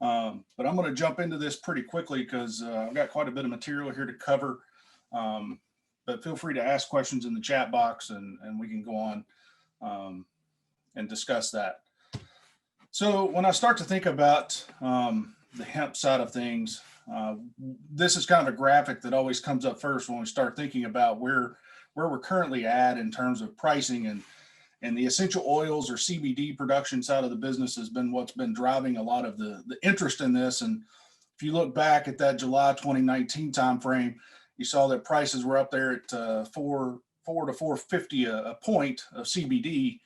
But I'm going to jump into this pretty quickly because I've got quite a bit of material here to cover. But feel free to ask questions in the chat box and we can go on and discuss that. So when I start to think about the hemp side of things, this is kind of a graphic that always comes up first when we start thinking about where we're currently at in terms of pricing, and the essential oils or CBD production side of the business has been what's been driving a lot of the interest in this. And if you look back at that July 2019 timeframe, you saw that prices were up there at $4 to $4.50 a point of CBD.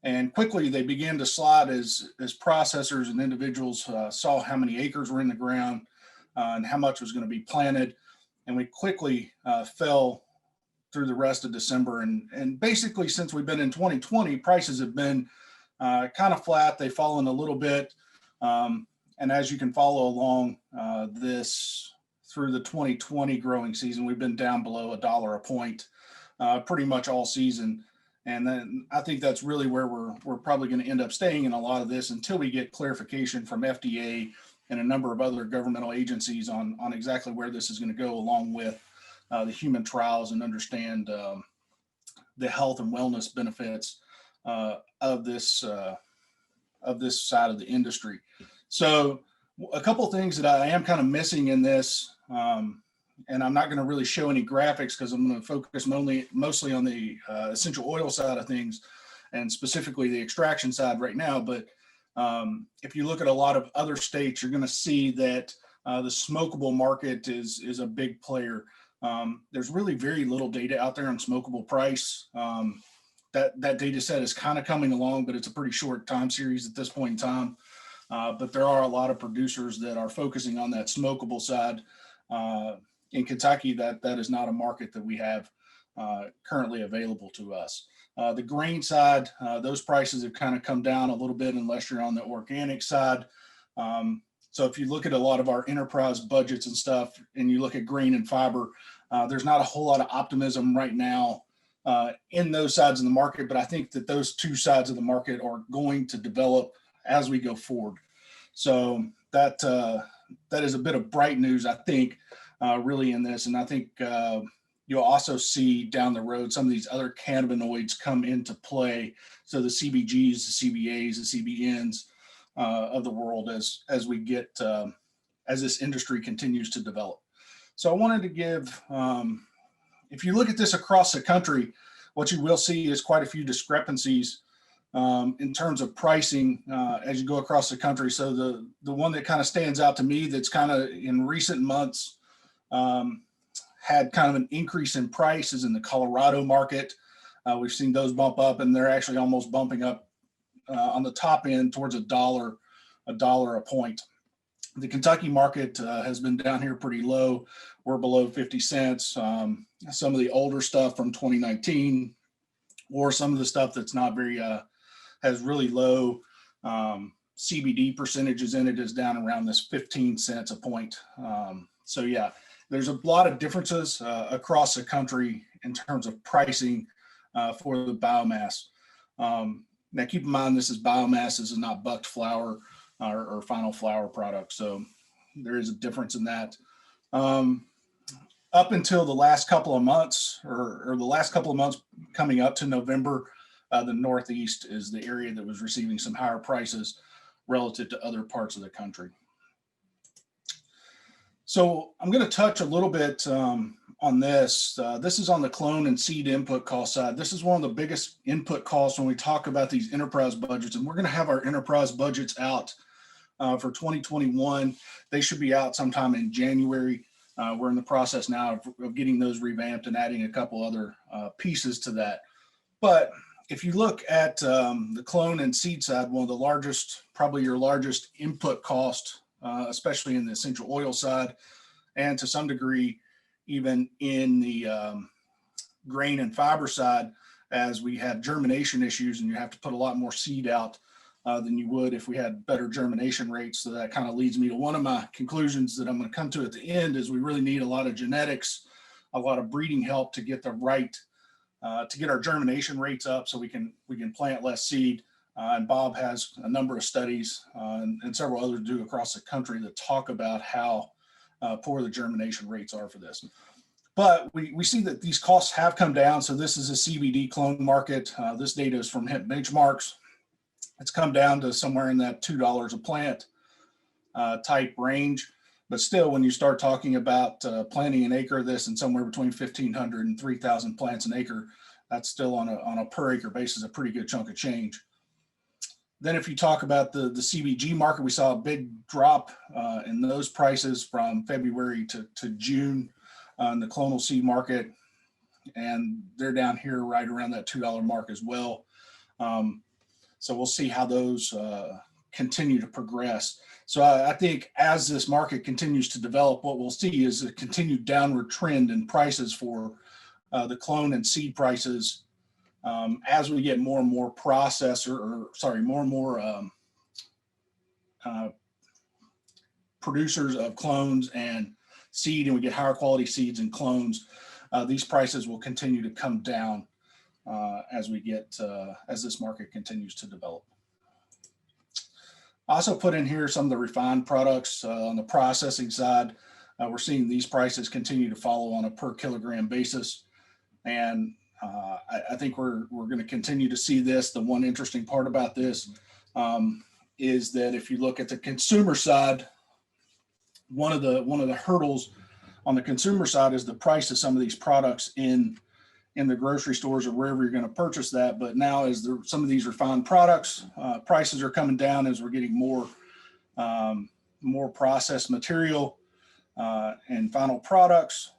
And quickly they began to slide as processors and individuals saw how many acres were in the ground and how much was going to be planted. And we quickly fell through the rest of December. And basically since we've been in 2020, prices have been kind of flat. They've fallen a little bit. And as you can follow along this through the 2020 growing season, we've been down below $1 a point pretty much all season. And then I think that's really where we're probably going to end up staying in a lot of this until we get clarification from FDA and a number of other governmental agencies on exactly where this is going to go, along with the human trials, and understand the health and wellness benefits of this side of the industry. So a couple of things that I am kind of missing in this, and I'm not going to really show any graphics because I'm going to focus mostly on the essential oil side of things, and specifically the extraction side right now. But if you look at a lot of other states, you're going to see that the smokable market is a big player. There's really very little data out there on smokable price. That data set is kind of coming along, but it's a pretty short time series at this point in time. But there are a lot of producers that are focusing on that smokable side. In Kentucky, that is not a market that we have currently available to us. The grain side, those prices have kind of come down a little bit unless you're on the organic side. So if you look at a lot of our enterprise budgets and stuff, and you look at grain and fiber, there's not a whole lot of optimism right now in those sides of the market, but I think that those two sides of the market are going to develop as we go forward. So that is a bit of bright news, I think, really in this. And I think you'll also see down the road some of these other cannabinoids come into play. So the CBGs, the CBAs, the CBNs of the world as we get, as this industry continues to develop. So I wanted to give, if you look at this across the country, what you will see is quite a few discrepancies in terms of pricing as you go across the country. So the one that kind of stands out to me that's kind of in recent months had kind of an increase in price is in the Colorado market. We've seen those bump up, and they're actually almost bumping up on the top end towards $1 a point. The Kentucky market has been down here pretty low. We're below 50 cents. Some of the older stuff from 2019, or some of the stuff that's not very, has really low CBD percentages in it, is down around this 15 cents a point. So yeah, there's a lot of differences across the country in terms of pricing for the biomass. Now keep in mind, this is biomass, this is not bucked flour or final flour product. So there is a difference in that. Up until the last couple of months, or the last couple of months coming up to November, the Northeast is the area that was receiving some higher prices relative to other parts of the country. So I'm going to touch a little bit on this. This is on the clone and seed input cost side. This is one of the biggest input costs when we talk about these enterprise budgets, and we're going to have our enterprise budgets out for 2021. They should be out sometime in January. We're in the process now of getting those revamped and adding a couple other pieces to that. But if you look at the clone and seed side, one of the largest, probably your largest input cost, especially in the essential oil side, and to some degree, even in the grain and fiber side, as we have germination issues and you have to put a lot more seed out than you would if we had better germination rates. So that kind of leads me to one of my conclusions that I'm going to come to at the end, is we really need a lot of genetics, a lot of breeding help to get the right, to get our germination rates up so we can plant less seed And Bob has a number of studies and several others do across the country that talk about how poor the germination rates are for this. But we see that these costs have come down. So this is a CBD clone market. This data is from Hemp Benchmarks. It's come down to somewhere in that $2 a plant type range. But still, when you start talking about planting an acre of this and somewhere between 1,500 and 3,000 plants an acre, that's still on a per acre basis a pretty good chunk of change. Then if you talk about the CBG market, we saw a big drop in those prices from February to June in the clonal seed market. And they're down here right around that $2 mark as well. So we'll see how those continue to progress. So I think as this market continues to develop, what we'll see is a continued downward trend in prices for the clone and seed prices as we get more and more more and more producers of clones and seed, and we get higher quality seeds and clones. These prices will continue to come down as this market continues to develop. I also put in here some of the refined products on the processing side. We're seeing these prices continue to follow on a per kilogram basis. And I think we're going to continue to see this. The one interesting part about this is that if you look at the consumer side, one of the hurdles on the consumer side is the price of some of these products in the grocery stores or wherever you're going to purchase that. But now as some of these refined products, prices are coming down as we're getting more processed material and final products.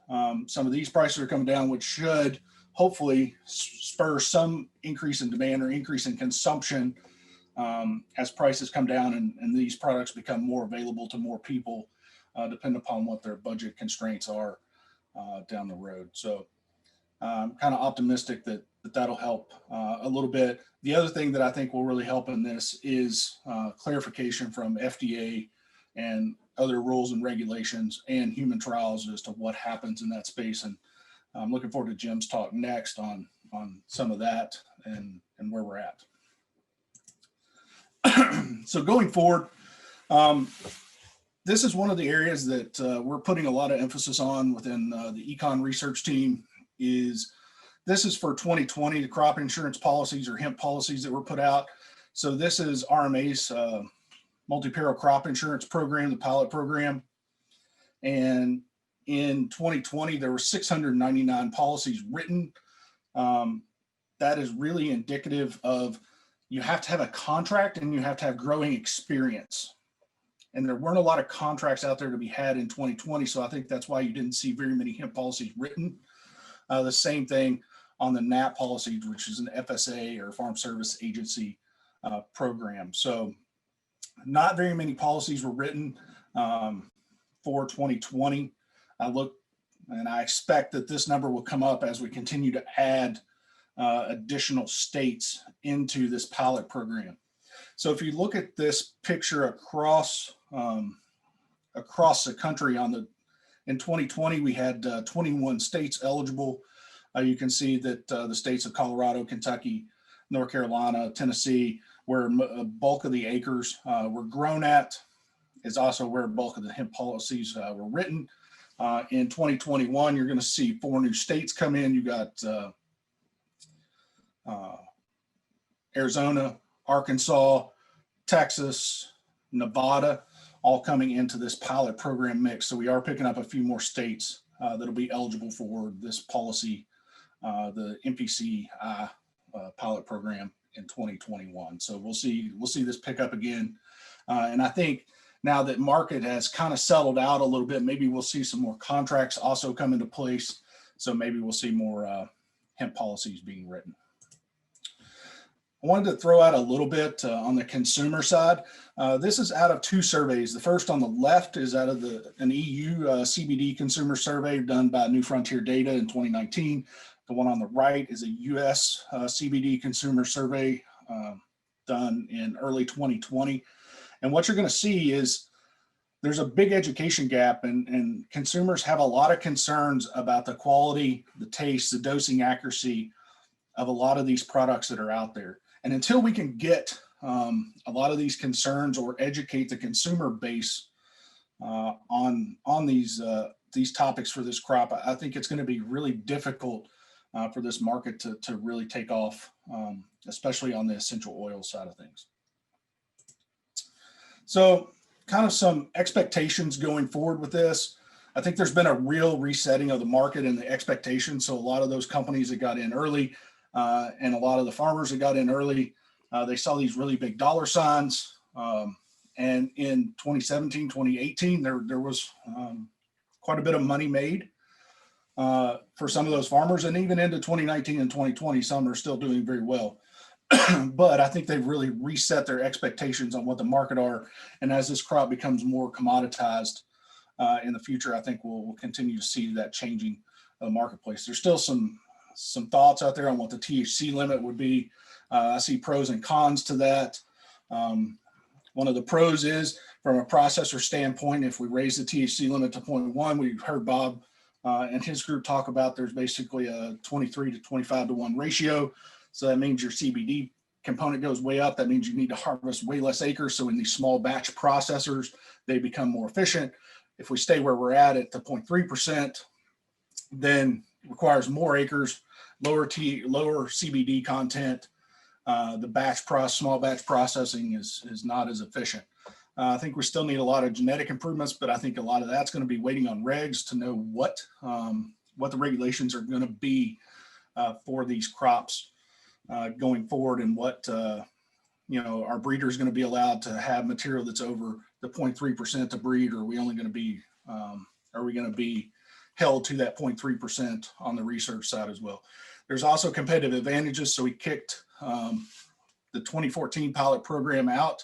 Some of these prices are coming down, which should hopefully spur some increase in demand or increase in consumption as prices come down and these products become more available to more people, depending upon what their budget constraints are down the road. So I'm kind of optimistic that that'll help a little bit. The other thing that I think will really help in this is clarification from FDA and other rules and regulations and human trials as to what happens in that space. And I'm looking forward to Jim's talk next on some of that and where we're at. So going forward, this is one of the areas that we're putting a lot of emphasis on within the econ research team. This is for 2020, the crop insurance policies or hemp policies that were put out. So this is RMA's multi-peril crop insurance program, the pilot program. And in 2020, there were 699 policies written. That is really indicative of you have to have a contract and you have to have growing experience. And there weren't a lot of contracts out there to be had in 2020. So I think that's why you didn't see very many hemp policies written. The same thing on the NAP policies, which is an FSA or Farm Service Agency program. So not very many policies were written for 2020. I expect that this number will come up as we continue to add additional states into this pilot program. So if you look at this picture across the country in 2020, we had 21 states eligible. You can see that the states of Colorado, Kentucky, North Carolina, Tennessee, where a bulk of the acres were grown at, is also where a bulk of the hemp policies were written. In 2021, you're going to see 4 new states come in. You got Arizona, Arkansas, Texas, Nevada, all coming into this pilot program mix. So we are picking up a few more states that'll be eligible for this policy, the MPCI pilot program in 2021. So we'll see this pick up again. And I think now that market has kind of settled out a little bit, maybe we'll see some more contracts also come into place. So maybe we'll see more hemp policies being written. I wanted to throw out a little bit on the consumer side. This is out of 2 surveys. The first on the left is out of an EU CBD consumer survey done by New Frontier Data in 2019. The one on the right is a US CBD consumer survey done in early 2020. And what you're going to see is there's a big education gap, and consumers have a lot of concerns about the quality, the taste, the dosing accuracy of a lot of these products that are out there. And until we can get a lot of these concerns or educate the consumer base on these topics for this crop, I think it's going to be really difficult for this market to really take off, especially on the essential oil side of things. So kind of some expectations going forward with this. I think there's been a real resetting of the market and the expectations. So a lot of those companies that got in early and a lot of the farmers that got in early, they saw these really big dollar signs. And in 2017, 2018, there was quite a bit of money made for some of those farmers. And even into 2019 and 2020, some are still doing very well. But I think they've really reset their expectations on what the market are. And as this crop becomes more commoditized in the future, I think we'll continue to see that changing the marketplace. There's still some thoughts out there on what the THC limit would be. I see pros and cons to that. One of the pros is from a processor standpoint, if we raise the THC limit to 0.1, we've heard Bob and his group talk about there's basically a 23 to 25 to 1 ratio. So that means your CBD component goes way up. That means you need to harvest way less acres. So in these small batch processors, they become more efficient. If we stay where we're at the 0.3%, then requires more acres, lower CBD content. The small batch processing is not as efficient. I think we still need a lot of genetic improvements, but I think a lot of that's going to be waiting on regs to know what the regulations are going to be for these crops going forward, and what our breeder is going to be allowed to have material that's over the 0.3% to breed, or are we only going to be held to that 0.3% on the research side as well. There's also competitive advantages. So we kicked the 2014 pilot program out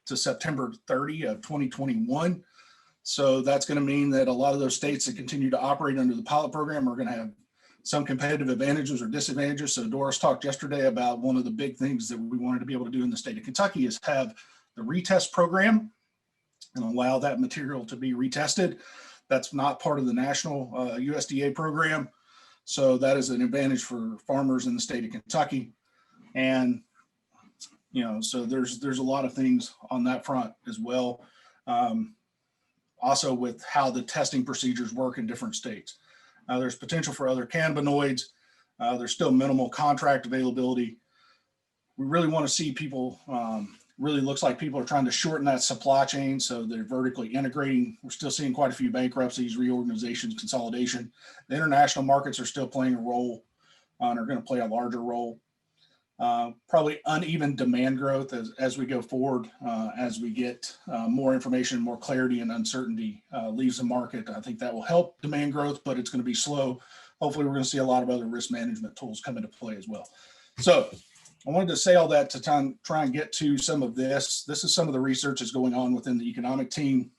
to September 30 of 2021. So that's going to mean that a lot of those states that continue to operate under the pilot program are going to have some competitive advantages or disadvantages. So Doris talked yesterday about one of the big things that we wanted to be able to do in the state of Kentucky is have the retest program and allow that material to be retested. That's not part of the national USDA program. So that is an advantage for farmers in the state of Kentucky. And, so there's a lot of things on that front as well. Also with how the testing procedures work in different states. There's potential for other cannabinoids. There's still minimal contract availability. We really want to see people, really looks like people are trying to shorten that supply chain. So they're vertically integrating. We're still seeing quite a few bankruptcies, reorganizations, consolidation. The international markets are still playing a role and are going to play a larger role. Probably uneven demand growth as we go forward, as we get more information, more clarity, and uncertainty leaves the market. I think that will help demand growth, but it's going to be slow. Hopefully we're going to see a lot of other risk management tools come into play as well. So I wanted to say all that to try and get to some of this. This is some of the research that's going on within the economic team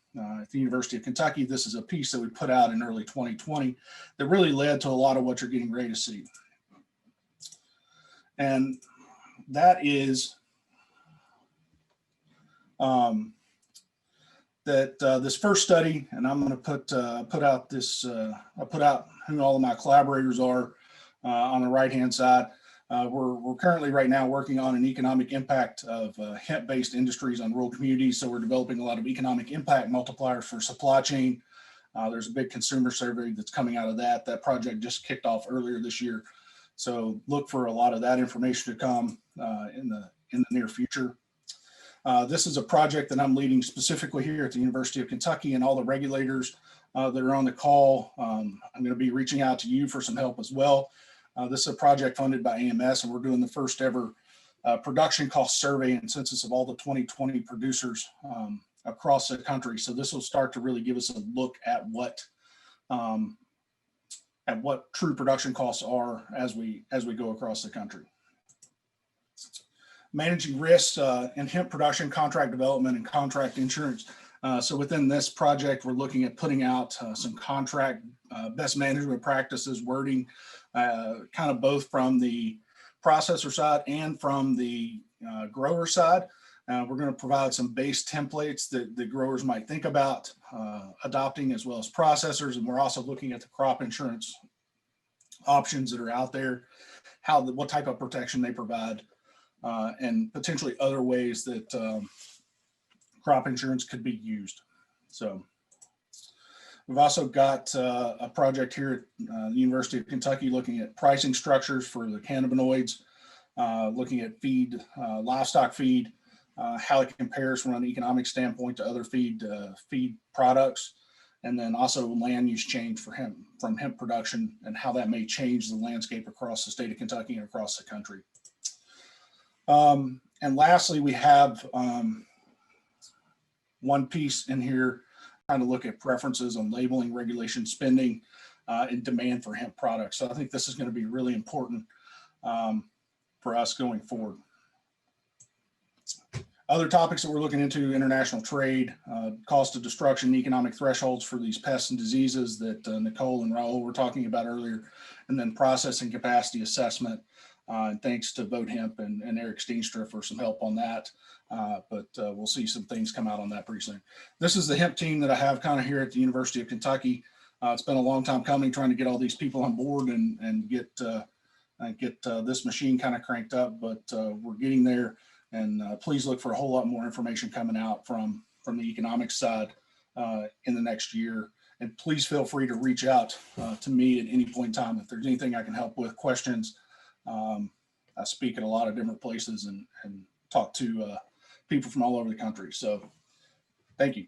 at the University of Kentucky. This is a piece that we put out in early 2020 that really led to a lot of what you're getting ready to see. And that is this first study, and I'm going to put out this. I put out who all of my collaborators are on the right-hand side. We're currently right now working on an economic impact of hemp-based industries on rural communities. So we're developing a lot of economic impact multipliers for supply chain. There's a big consumer survey that's coming out of that. That project just kicked off earlier this year. So look for a lot of that information to come in the near future. This is a project that I'm leading specifically here at the University of Kentucky, and all the regulators that are on the call. I'm going to be reaching out to you for some help as well. This is a project funded by AMS, and we're doing the first ever production cost survey and census of all the 2020 producers across the country. So this will start to really give us a look at what true production costs are as we go across the country. Managing risks in hemp production, contract development, and contract insurance. So within this project, we're looking at putting out some contract best management practices, wording, kind of both from the processor side and from the grower side. We're going to provide some base templates that the growers might think about adopting, as well as processors. And we're also looking at the crop insurance options that are out there, what type of protection they provide and potentially other ways that crop insurance could be used. So we've also got a project here at the University of Kentucky looking at pricing structures for the cannabinoids, looking at feed, livestock feed, how it compares from an economic standpoint to other feed products, and then also land use change for hemp, from hemp production, and how that may change the landscape across the state of Kentucky and across the country. And lastly, we have one piece in here trying to look at preferences on labeling, regulation, spending, and demand for hemp products. So I think this is going to be really important for us going forward. Other topics that we're looking into: international trade, cost of destruction, economic thresholds for these pests and diseases that Nicole and Raul were talking about earlier, and then processing capacity assessment. And thanks to Vote Hemp and Eric Steenstra for some help on that. But we'll see some things come out on that pretty soon. This is the hemp team that I have kind of here at the University of Kentucky. It's been a long time coming, trying to get all these people on board and get this machine kind of cranked up, but we're getting there. And please look for a whole lot more information coming out from the economics side in the next year. And please feel free to reach out to me at any point in time if there's anything I can help with, questions. I speak at a lot of different places and talk to people from all over the country. So thank you.